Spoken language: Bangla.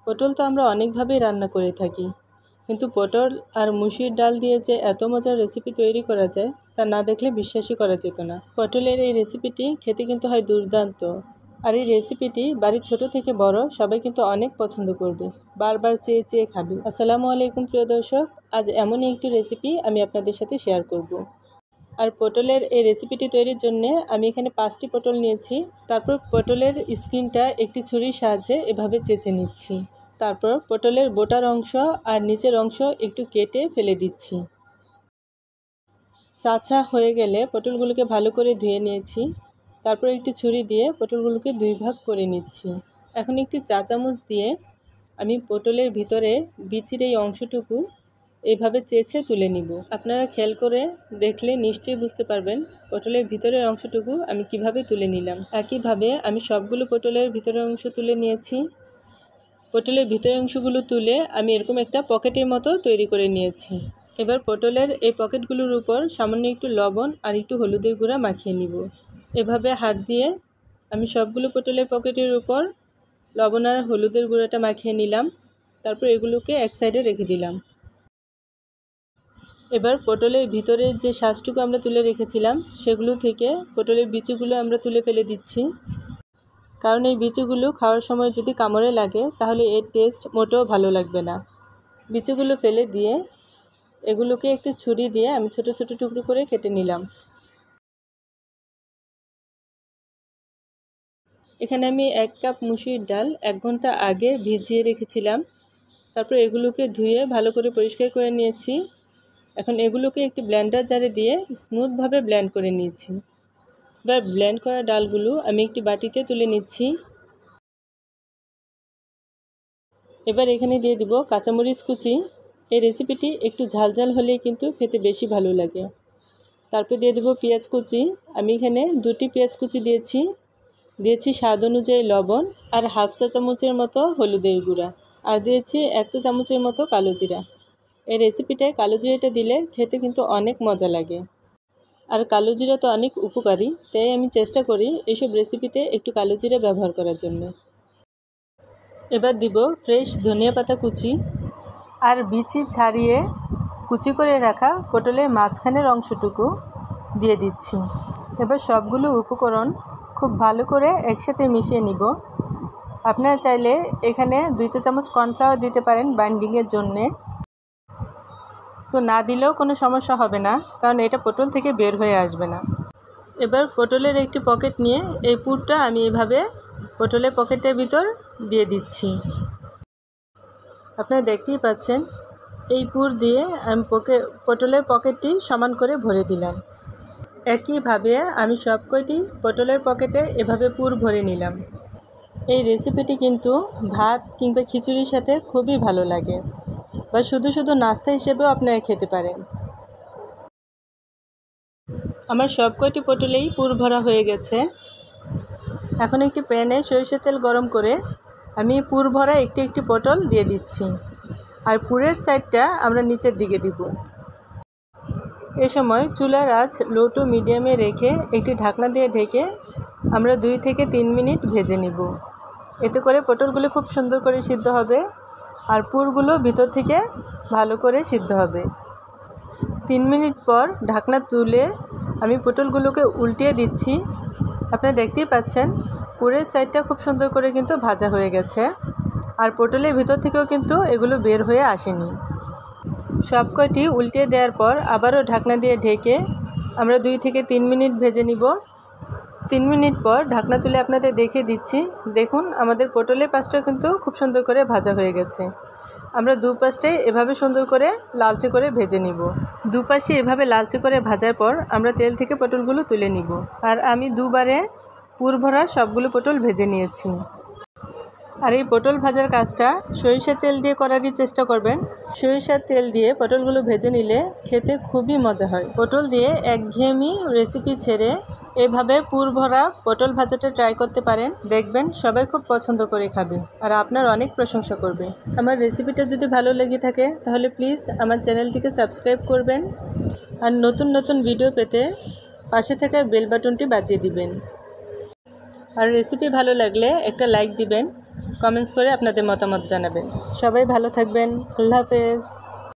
পটল তো আমরা অনেকভাবেই রান্না করে থাকি, কিন্তু পটল আর মুসুর ডাল দিয়ে যে এত মজার রেসিপি তৈরি করা যায় তা না দেখলে বিশ্বাসই করা যেত না। পটলের এই রেসিপিটি খেতে কিন্তু হয় দুর্দান্ত, আর এই রেসিপিটি বাড়ির ছোট থেকে বড় সবাই কিন্তু অনেক পছন্দ করবে, বারবার চেয়ে চেয়ে খাবে। আসসালামু আলাইকুম প্রিয় দর্শক, আজ এমনই একটি রেসিপি আমি আপনাদের সাথে শেয়ার করব। আর পটলের এই রেসিপিটি তৈরির জন্য আমি এখানে 5টি পটল নিয়েছি। তারপর পটলের স্কিনটা একটি ছুরির সাহায্যে এভাবে চেঁচে নিচ্ছি। তারপর পটলের বোটার অংশ আর নিচের অংশ একটু কেটে ফেলে দিচ্ছি। চাচা হয়ে গেলে পটলগুলোকে ভালো করে ধুয়ে নিয়েছি। তারপর একটি ছুরি দিয়ে পটলগুলোকে 2 ভাগ করে নিচ্ছি। এখন একটি চা চামচ দিয়ে আমি পটলের ভিতরে বিচির এই অংশটুকু এইভাবে চেঁচে তুলে নিব। আপনারা খেয়াল করে দেখলে নিশ্চয়ই বুঝতে পারবেন পটলের ভিতরের অংশটুকু আমি কিভাবে তুলে নিলাম। একইভাবে আমি সবগুলো পটলের ভিতরের অংশ তুলে নিয়েছি। পটলের ভিতরের অংশগুলো তুলে আমি এরকম একটা পকেটের মতো তৈরি করে নিয়েছি। এবার পটলের এই পকেটগুলোর উপর সামান্য একটু লবণ আর একটু হলুদের গুঁড়া মাখিয়ে নিব। এভাবে হাত দিয়ে আমি সবগুলো পটলের পকেটের উপর লবণ আর হলুদের গুঁড়াটা মাখিয়ে নিলাম। তারপর এগুলোকে এক সাইডে রেখে দিলাম। এবার পটলের ভিতরের যে শ্বাসটুকু আমরা তুলে রেখেছিলাম সেগুলো থেকে পটলের বিচিগুলো আমরা তুলে ফেলে দিচ্ছি, কারণ এই বিচিগুলো খাওয়ার সময় যদি কামড়ে লাগে তাহলে এর টেস্ট মোটেও ভালো লাগবে না। বিচিগুলো ফেলে দিয়ে এগুলোকে একটু ছুরি দিয়ে আমি ছোট ছোট টুকরো করে কেটে নিলাম। এখানে আমি 1 কাপ মুসুর ডাল 1 ঘন্টা আগে ভিজিয়ে রেখেছিলাম। তারপর এগুলোকে ধুয়ে ভালো করে পরিষ্কার করে নিয়েছি। এখন এগুলোকে একটি ব্লেন্ডার জারে দিয়ে স্মুথভাবে ব্লেন্ড করে নিয়েছি। এবার ব্লেন্ড করা ডালগুলো আমি একটি বাটিতে তুলে নিচ্ছি। এবার এখানে দিয়ে দিব কাঁচামরিচ কুচি। এই রেসিপিটি একটু ঝালঝাল হলেই কিন্তু খেতে বেশি ভালো লাগে। তারপর দিয়ে দেব পেঁয়াজ কুচি। আমি এখানে 2টি পেঁয়াজ কুচি দিয়েছি স্বাদ অনুযায়ী লবণ আর হাফ চা চামচের মতো হলুদের গুঁড়া, আর দিয়েছি 1 চা চামচের মতো কালো জিরা। এই রেসিপিটায় কালো জিরাটা দিলে খেতে কিন্তু অনেক মজা লাগে, আর কালো জিরা তো অনেক উপকারী, তাই আমি চেষ্টা করি এইসব রেসিপিতে একটু কালো জিরা ব্যবহার করার জন্য। এবার দিব ফ্রেশ ধনিয়া পাতা কুচি আর বিচি ছাড়িয়ে কুচি করে রাখা পটলের মাঝখানের অংশটুকু দিয়ে দিচ্ছি। এবার সবগুলো উপকরণ খুব ভালো করে একসাথে মিশিয়ে নিব। আপনারা চাইলে এখানে 2 চা চামচ কর্নফ্লাওয়ার দিতে পারেন বাইন্ডিংয়ের জন্যে, তো না দিলেও কোনো সমস্যা হবে না, কারণ এটা পটল থেকে বের হয়ে আসবে না। এবার পটলের একটি পকেট নিয়ে এই পুরটা আমি এইভাবে পটলের পকেটের ভিতর দিয়ে দিচ্ছি। আপনারা দেখতেই পাচ্ছেন এই পুর দিয়ে আমি পটলের পকেটটি সমান করে ভরে দিলাম। একইভাবে আমি সব কয়টি পটলের পকেটে এভাবে পুর ভরে নিলাম। এই রেসিপিটি কিন্তু ভাত কিংবা খিচুড়ির সাথে খুবই ভালো লাগে, বা শুধু শুধু নাস্তা হিসেবেও আপনারা খেতে পারেন। আমার সব কয়টি পটলেই পুর ভরা হয়ে গেছে। এখন একটি প্যানে সরিষার তেল গরম করে আমি পুর ভরা একটি পটল দিয়ে দিচ্ছি, আর পুরের সাইডটা আমরা নিচের দিকে দিব। এ সময় চুলার আঁচ লো টু মিডিয়ামে রেখে একটি ঢাকনা দিয়ে ঢেকে আমরা 2 থেকে 3 মিনিট ভেজে নিব। এতে করে পটলগুলো খুব সুন্দর করে সিদ্ধ হবে, আর পুরগুলো ভিতর থেকে ভালো করে সিদ্ধ হবে। 3 মিনিট পর ঢাকনা তুলে আমি পটলগুলোকে উল্টিয়ে দিচ্ছি। আপনারা দেখতেই পাচ্ছেন পুরের সাইডটা খুব সুন্দর করে কিন্তু ভাজা হয়ে গেছে, আর পটলের ভিতর থেকেও কিন্তু এগুলো বের হয়ে আসেনি। সব কয়টি উল্টিয়ে দেওয়ার পর আবারও ঢাকনা দিয়ে ঢেকে আমরা 2 থেকে 3 মিনিট ভেজে নিব। 3 মিনিট পর ঢাকনা তুলে আপনাদের দেখিয়ে দিচ্ছি। দেখুন আমাদের পটলের পাশটাও কিন্তু খুব সুন্দর করে ভাজা হয়ে গেছে। আমরা দুপাশটাই এভাবে সুন্দর করে লালচে করে ভেজে নিব। দুপাশে এভাবে লালচে করে ভাজার পর আমরা তেল থেকে পটলগুলো তুলে নিব। আর আমি দুবারে পুর ভরা সবগুলো পটল ভেজে নিয়েছি। আর এই পটল ভাজার কাজটা সরিষার তেল দিয়ে করারই চেষ্টা করবেন। সরিষার তেল দিয়ে পটলগুলো ভেজে নিলে খেতে খুবই মজা হয়। পটল দিয়ে একঘেয়েমি রেসিপি ছেড়ে এভাবে পুর ভরা পটল ভাজাটা ট্রাই করতে পারেন, দেখবেন সবাই খুব পছন্দ করে খাবে আর আপনার অনেক প্রশংসা করবে। আমার রেসিপিটা যদি ভালো লেগে থাকে তাহলে প্লিজ আমার চ্যানেলটিকে সাবস্ক্রাইব করবেন, আর নতুন নতুন ভিডিও পেতে পাশে থাকা বেল বাটনটি বাজিয়ে দিবেন। আর রেসিপি ভালো লাগলে একটা লাইক দিবেন। কমেন্টস করে আপনাদের মতামত জানাবেন। সবাই ভালো থাকবেন। আল্লাহ হাফেজ।